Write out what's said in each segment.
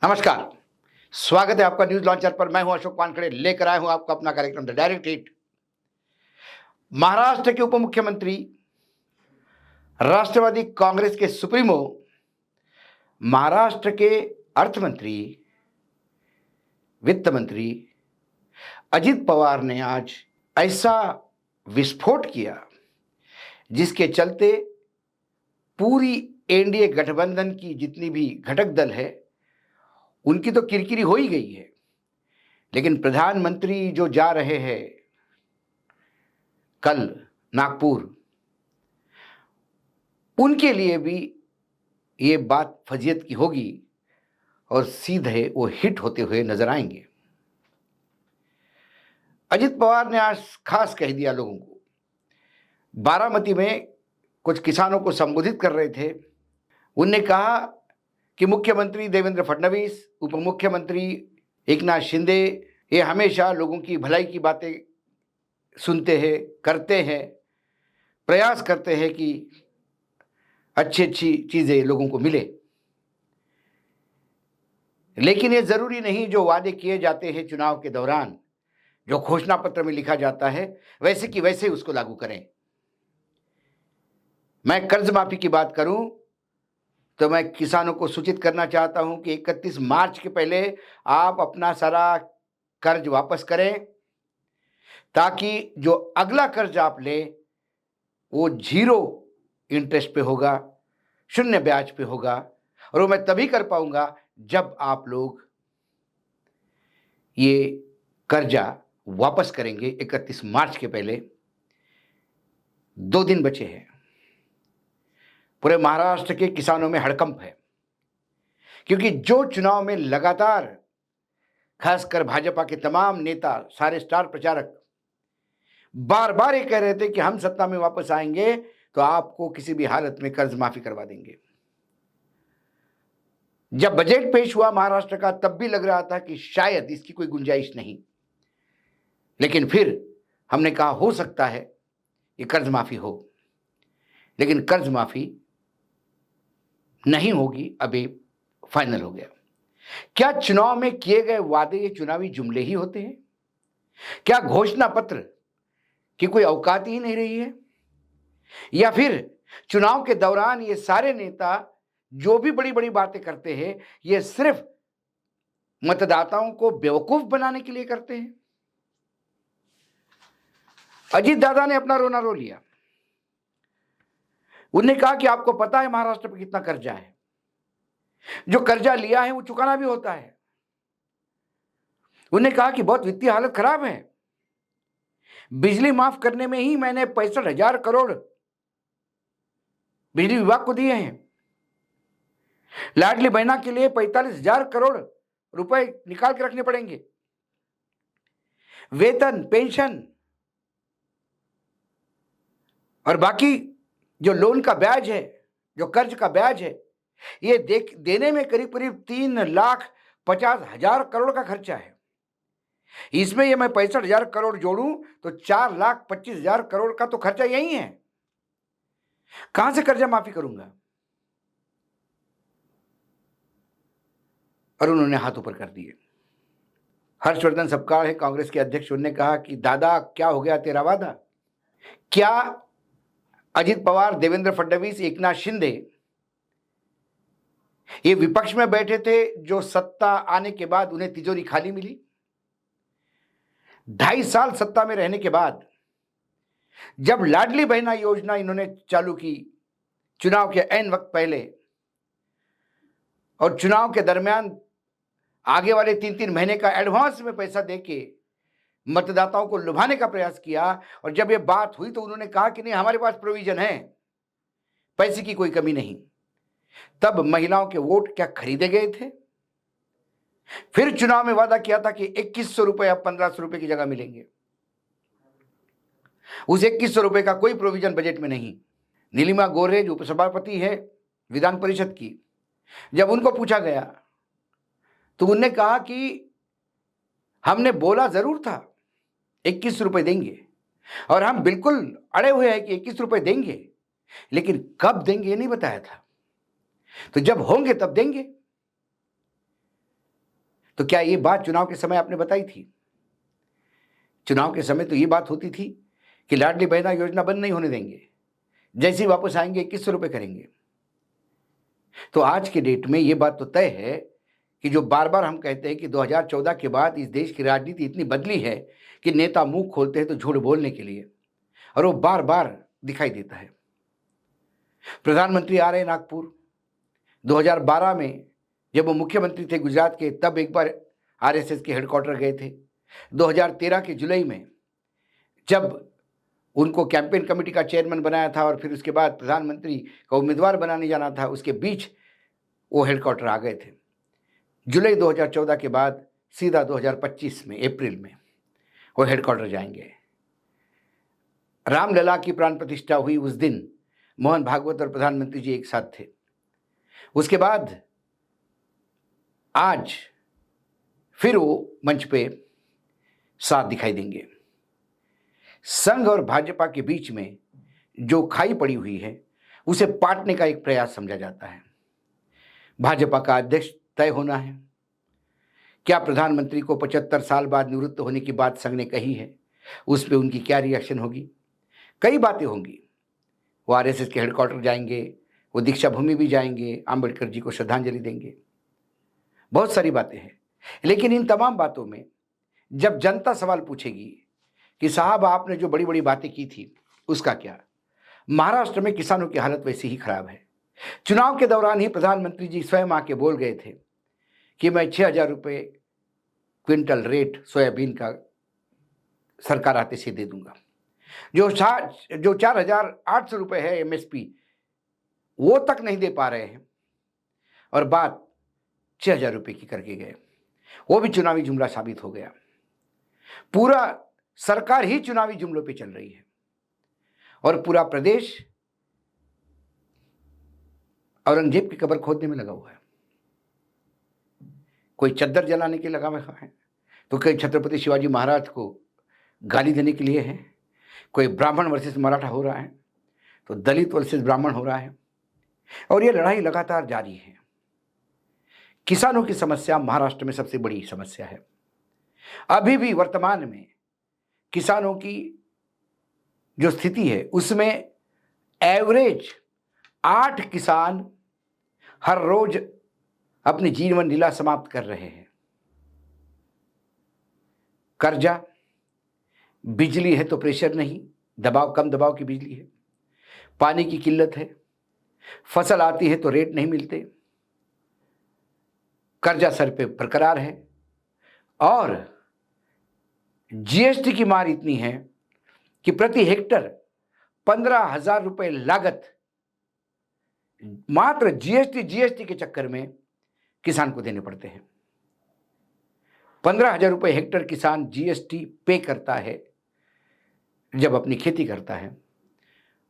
नमस्कार। स्वागत है आपका न्यूज लॉन्चर पर। मैं हूं अशोक वानखेड़े, लेकर आया हूं आपका अपना कार्यक्रम द डायरेक्ट हिट। महाराष्ट्र के उप मुख्यमंत्री, राष्ट्रवादी कांग्रेस के सुप्रीमो, महाराष्ट्र के अर्थ मंत्री, वित्त मंत्री अजित पवार ने आज ऐसा विस्फोट किया जिसके चलते पूरी एनडीए गठबंधन की जितनी भी घटक दल है उनकी तो किरकिरी हो ही गई है। लेकिन प्रधानमंत्री जो जा रहे हैं कल नागपुर, उनके लिए भी ये बात फजीयत की होगी और सीधे वो हिट होते हुए नजर आएंगे। अजित पवार ने आज खास कह दिया लोगों को। बारामती में कुछ किसानों को संबोधित कर रहे थे। उनने कहा कि मुख्यमंत्री देवेंद्र फडणवीस, उप मुख्यमंत्री एकनाथ शिंदे ये हमेशा लोगों की भलाई की बातें सुनते हैं, करते हैं, प्रयास करते हैं कि अच्छी अच्छी चीज़ें लोगों को मिले, लेकिन ये ज़रूरी नहीं जो वादे किए जाते हैं चुनाव के दौरान, जो घोषणा पत्र में लिखा जाता है वैसे कि वैसे उसको लागू करें। मैं कर्ज माफी की बात करूं तो मैं किसानों को सूचित करना चाहता हूं कि 31 मार्च के पहले आप अपना सारा कर्ज वापस करें, ताकि जो अगला कर्ज आप लें वो 0 इंटरेस्ट पे होगा, 0 ब्याज पे होगा। और वो मैं तभी कर पाऊंगा जब आप लोग ये कर्जा वापस करेंगे। 31 मार्च के पहले 2 दिन बचे हैं। पूरे महाराष्ट्र के किसानों में हड़कंप है, क्योंकि जो चुनाव में लगातार खासकर भाजपा के तमाम नेता, सारे स्टार प्रचारक बार बार ये कह रहे थे कि हम सत्ता में वापस आएंगे तो आपको किसी भी हालत में कर्ज माफी करवा देंगे। जब बजट पेश हुआ महाराष्ट्र का, तब भी लग रहा था कि शायद इसकी कोई गुंजाइश नहीं, लेकिन फिर हमने कहा हो सकता है ये कर्ज माफी हो, लेकिन कर्ज माफी नहीं होगी। अभी फाइनल हो गया। क्या चुनाव में किए गए वादे ये चुनावी जुमले ही होते हैं? क्या घोषणा पत्र की कोई औकात ही नहीं रही है? या फिर चुनाव के दौरान ये सारे नेता जो भी बड़ी बड़ी बातें करते हैं ये सिर्फ मतदाताओं को बेवकूफ बनाने के लिए करते हैं? अजीत दादा ने अपना रोना रो लिया। उन्होंने कहा कि आपको पता है महाराष्ट्र पर कितना कर्जा है, जो कर्जा लिया है वो चुकाना भी होता है। उन्होंने कहा कि बहुत वित्तीय हालत खराब है। बिजली माफ करने में ही मैंने 65,000 करोड़ बिजली विभाग को दिए हैं। लाडली बहना के लिए 45,000 करोड़ रुपए निकाल के रखने पड़ेंगे। वेतन, पेंशन और बाकी जो लोन का ब्याज है, जो कर्ज का ब्याज है, ये देने में करीब करीब 3,50,000 करोड़ का खर्चा है। इसमें ये मैं 65,000 करोड़ जोड़ूं तो 4,25,000 करोड़ का तो खर्चा यही है। कहां से कर्जा माफी करूंगा? और उन्होंने हाथ ऊपर कर दिए। हर्षवर्धन सपकाळ है कांग्रेस के अध्यक्ष, उन्होंने कहा कि दादा क्या हो गया तेरा वादा? क्या अजित पवार, देवेंद्र फडणवीस, एकनाथ शिंदे ये विपक्ष में बैठे थे जो सत्ता आने के बाद उन्हें तिजोरी खाली मिली? 2.5 साल सत्ता में रहने के बाद जब लाडली बहना योजना इन्होंने चालू की चुनाव के ऐन वक्त पहले, और चुनाव के दरमियान आगे वाले 3-3 महीने का एडवांस में पैसा देके मतदाताओं को लुभाने का प्रयास किया, और जब ये बात हुई तो उन्होंने कहा कि नहीं हमारे पास प्रोविजन है, पैसे की कोई कमी नहीं। तब महिलाओं के वोट क्या खरीदे गए थे? फिर चुनाव में वादा किया था कि 2,100 रुपए अब 1,500 रुपए की जगह मिलेंगे। उस 2,100 रुपए का कोई प्रोविजन बजट में नहीं। नीलिमा गोरे जो उपसभापति है विधान परिषद की, जब उनको पूछा गया तो उन्होंने कहा कि हमने बोला जरूर था 21 रुपए देंगे, और हम बिल्कुल अड़े हुए हैं कि 21 रुपए देंगे, लेकिन कब देंगे ये नहीं बताया था। तो जब होंगे तब देंगे। तो क्या ये बात चुनाव के समय आपने बताई थी? चुनाव के समय तो ये बात होती थी कि लाडली बहना योजना बंद नहीं होने देंगे, जैसे ही वापस आएंगे 2100 रुपये करेंगे। तो आज के डेट में ये बात तो तय है कि जो बार बार हम कहते हैं कि 2014 के बाद इस देश की राजनीति इतनी बदली है कि नेता मुंह खोलते हैं तो झूठ बोलने के लिए, और वो बार बार दिखाई देता है। प्रधानमंत्री आ रहे हैं नागपुर। 2012 में जब वो मुख्यमंत्री थे गुजरात के, तब एक बार आरएसएस के हेडक्वार्टर गए थे। 2013 के जुलाई में जब उनको कैंपेन कमेटी का चेयरमैन बनाया था और फिर उसके बाद प्रधानमंत्री का उम्मीदवार बनाने जाना था, उसके बीच वो हेडक्वार्टर आ गए थे। जुलाई 2014 के बाद सीधा 2025 में अप्रैल में वो हेडक्वार्टर जाएंगे। रामलला की प्राण प्रतिष्ठा हुई उस दिन मोहन भागवत और प्रधानमंत्री जी एक साथ थे। उसके बाद आज फिर वो मंच पे साथ दिखाई देंगे। संघ और भाजपा के बीच में जो खाई पड़ी हुई है उसे पाटने का एक प्रयास समझा जाता है। भाजपा का अध्यक्ष तय होना है। क्या प्रधानमंत्री को 75 साल बाद निवृत्त होने की बात संघ ने कही है, उस पर उनकी क्या रिएक्शन होगी? कई बातें होंगी। वो आरएसएस के हेडक्वार्टर जाएंगे, वो दीक्षा भूमि भी जाएंगे, अंबेडकर जी को श्रद्धांजलि देंगे, बहुत सारी बातें हैं। लेकिन इन तमाम बातों में जब जनता सवाल पूछेगी कि साहब आपने जो बड़ी बड़ी बातें की थी उसका क्या? महाराष्ट्र में किसानों की हालत वैसी ही खराब है। चुनाव के दौरान ही प्रधानमंत्री जी स्वयं आके बोल गए थे कि मैं 6000 रुपये क्विंटल रेट सोयाबीन का सरकार आते से दे दूंगा। जो 4800 रुपये है एमएसपी, वो तक नहीं दे पा रहे हैं, और बात 6000 रुपये की करके गए। वो भी चुनावी जुमला साबित हो गया। पूरा सरकार ही चुनावी जुमलों पे चल रही है और पूरा प्रदेश औरंगजेब की कब्र खोदने में लगा हुआ है। कोई चद्दर जलाने के लगा हुआ है, तो कोई छत्रपति शिवाजी महाराज को गाली देने के लिए है, कोई ब्राह्मण वर्सेस मराठा हो रहा है, तो दलित वर्सेस ब्राह्मण हो रहा है, और ये लड़ाई लगातार जारी है। किसानों की समस्या महाराष्ट्र में सबसे बड़ी समस्या है। अभी भी वर्तमान में किसानों की जो स्थिति है उसमें एवरेज 8 किसान हर रोज अपनी जीवन लीला समाप्त कर रहे हैं। कर्जा, बिजली है तो प्रेशर नहीं, दबाव, कम दबाव की बिजली है, पानी की किल्लत है, फसल आती है तो रेट नहीं मिलते, कर्जा सर पे बरकरार है, और जीएसटी की मार इतनी है कि प्रति हेक्टर 15,000 रुपये लागत मात्र जीएसटी के चक्कर में किसान को देने पड़ते हैं। 15,000 रुपये हेक्टर किसान जीएसटी पे करता है जब अपनी खेती करता है,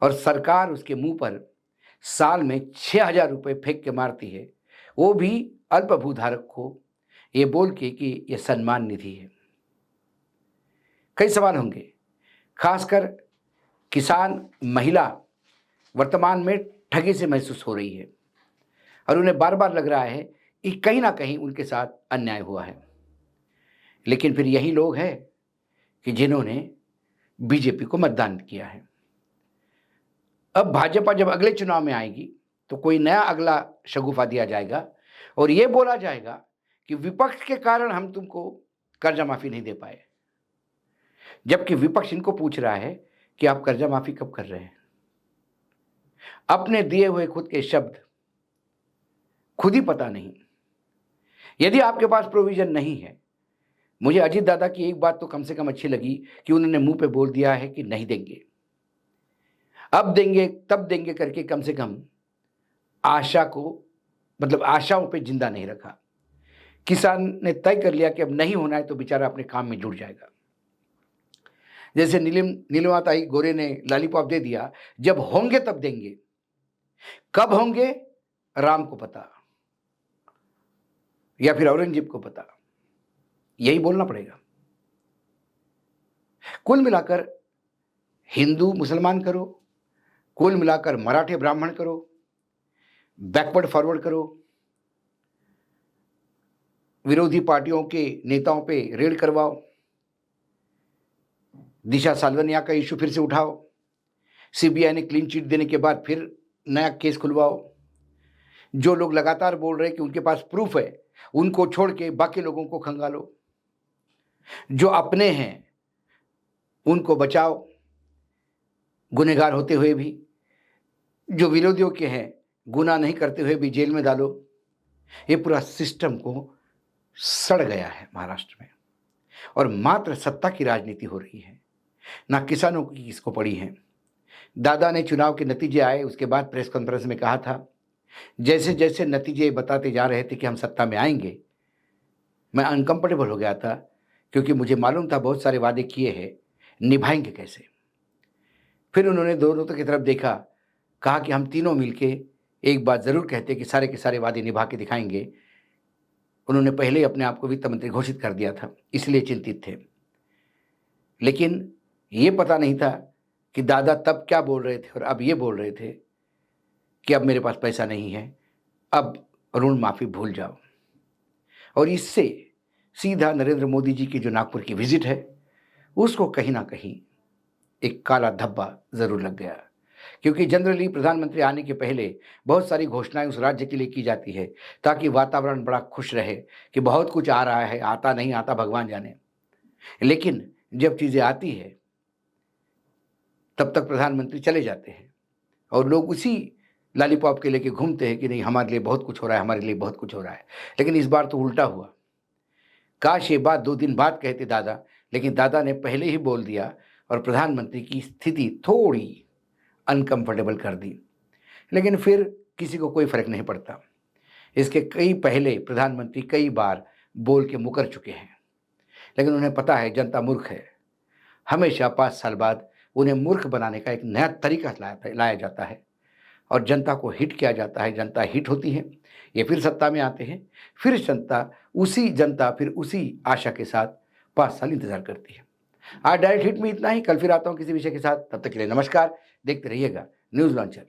और सरकार उसके मुंह पर साल में 6,000 रुपये फेंक के मारती है, वो भी अल्प भूधारक को ये बोल के कि यह सम्मान निधि है। कई सवाल होंगे। खासकर किसान महिला वर्तमान में ठगी से महसूस हो रही है और उन्हें बार बार लग रहा है कि कहीं ना कहीं उनके साथ अन्याय हुआ है। लेकिन फिर यही लोग हैं कि जिन्होंने बीजेपी को मतदान किया है। अब भाजपा जब अगले चुनाव में आएगी तो कोई नया अगला शगुफा दिया जाएगा और ये बोला जाएगा कि विपक्ष के कारण हम तुमको कर्जा माफी नहीं दे पाए, जबकि विपक्ष इनको पूछ रहा है कि आप कर्जा माफी कब कर रहे हैं। अपने दिए हुए खुद के शब्द खुद ही पता नहीं। यदि आपके पास प्रोविजन नहीं है, मुझे अजीत दादा की एक बात तो कम से कम अच्छी लगी कि उन्होंने मुंह पे बोल दिया है कि नहीं देंगे, अब देंगे तब देंगे करके कम से कम आशा को, मतलब आशाओं पे जिंदा नहीं रखा। किसान ने तय कर लिया कि अब नहीं होना है तो बेचारा अपने काम में जुट जाएगा। जैसे नीलिमा ताई गोरे ने लॉलीपॉप दे दिया, जब होंगे तब देंगे, कब होंगे राम को पता या फिर औरंगजेब को पता, यही बोलना पड़ेगा। कुल मिलाकर हिंदू मुसलमान करो, कुल मिलाकर मराठे ब्राह्मण करो, बैकवर्ड फॉरवर्ड करो, विरोधी पार्टियों के नेताओं पे रेड करवाओ, दिशा साल्वनिया का इशू फिर से उठाओ, सीबीआई ने क्लीन चिट देने के बाद फिर नया केस खुलवाओ। जो लोग लगातार बोल रहे हैं कि उनके पास प्रूफ है, उनको छोड़ के बाकी लोगों को खंगालो। जो अपने हैं उनको बचाओ गुनहगार होते हुए भी, जो विरोधियों के हैं गुनाह नहीं करते हुए भी जेल में डालो। ये पूरा सिस्टम को सड़ गया है महाराष्ट्र में, और मात्र सत्ता की राजनीति हो रही है, ना किसानों की इसको पड़ी है। दादा ने चुनाव के नतीजे आए उसके बाद प्रेस कॉन्फ्रेंस में कहा था, जैसे जैसे नतीजे बताते जा रहे थे कि हम सत्ता में आएंगे, मैं अनकंफर्टेबल हो गया था, क्योंकि मुझे मालूम था बहुत सारे वादे किए हैं, निभाएंगे कैसे। फिर उन्होंने दोनों की तरफ देखा, कहा कि हम तीनों मिलके एक बात ज़रूर कहते कि सारे के सारे वादे निभा के दिखाएंगे। उन्होंने पहले ही अपने आप को वित्त मंत्री घोषित कर दिया था, इसलिए चिंतित थे। लेकिन ये पता नहीं था कि दादा तब क्या बोल रहे थे और अब ये बोल रहे थे कि अब मेरे पास पैसा नहीं है, अब ऋण माफ़ी भूल जाओ। और इससे सीधा नरेंद्र मोदी जी की जो नागपुर की विजिट है, उसको कहीं ना कहीं एक काला धब्बा ज़रूर लग गया, क्योंकि जनरली प्रधानमंत्री आने के पहले बहुत सारी घोषणाएं उस राज्य के लिए की जाती है, ताकि वातावरण बड़ा खुश रहे कि बहुत कुछ आ रहा है, आता नहीं आता भगवान जाने। लेकिन जब चीज़ें आती है तब तक प्रधानमंत्री चले जाते हैं और लोग उसी लॉलीपॉप के लेके घूमते हैं कि नहीं हमारे लिए बहुत कुछ हो रहा है, हमारे लिए बहुत कुछ हो रहा है। लेकिन इस बार तो उल्टा हुआ। काश ये बात 2 दिन बाद कहते दादा, लेकिन दादा ने पहले ही बोल दिया और प्रधानमंत्री की स्थिति थोड़ी अनकंफर्टेबल कर दी। लेकिन फिर किसी को कोई फर्क नहीं पड़ता। इसके कई पहले प्रधानमंत्री कई बार बोल के मुकर चुके हैं, लेकिन उन्हें पता है जनता मूर्ख है। हमेशा 5 साल बाद उन्हें मूर्ख बनाने का एक नया तरीका लाया जाता है और जनता को हिट किया जाता है। जनता हिट होती है, ये फिर सत्ता में आते हैं, फिर जनता फिर उसी आशा के साथ 5 साल इंतजार करती है। आज डायरेक्ट हिट में इतना ही। कल फिर आता हूँ किसी विषय के साथ। तब तक के लिए नमस्कार। देखते रहिएगा न्यूज़ लॉन्चर।